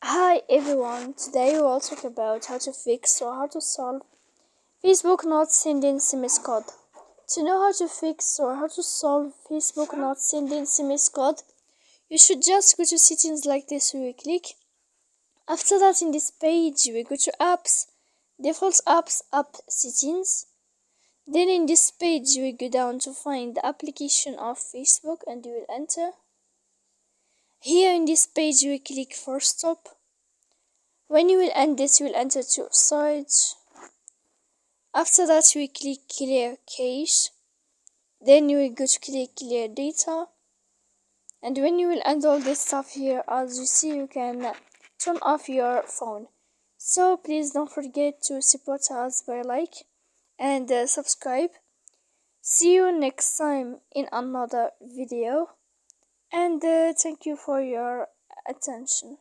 Hi everyone, today we will talk about how to fix or how to solve Facebook not sending SMS code. To know how to fix or how to solve Facebook not sending SMS code, you should just go to settings like this where we click. After that, in this page we go to apps, default apps, app settings. Then in this page we go down to find the application of Facebook and you will enter. Here in this page we click for stop. When you will end this, you will enter to storage. After that, we click clear cache. Then you will go to click clear data. And when you will end all this stuff here, as you see, you can turn off your phone. So please don't forget to support us by like and subscribe. See you next time in another video. And thank you for your attention.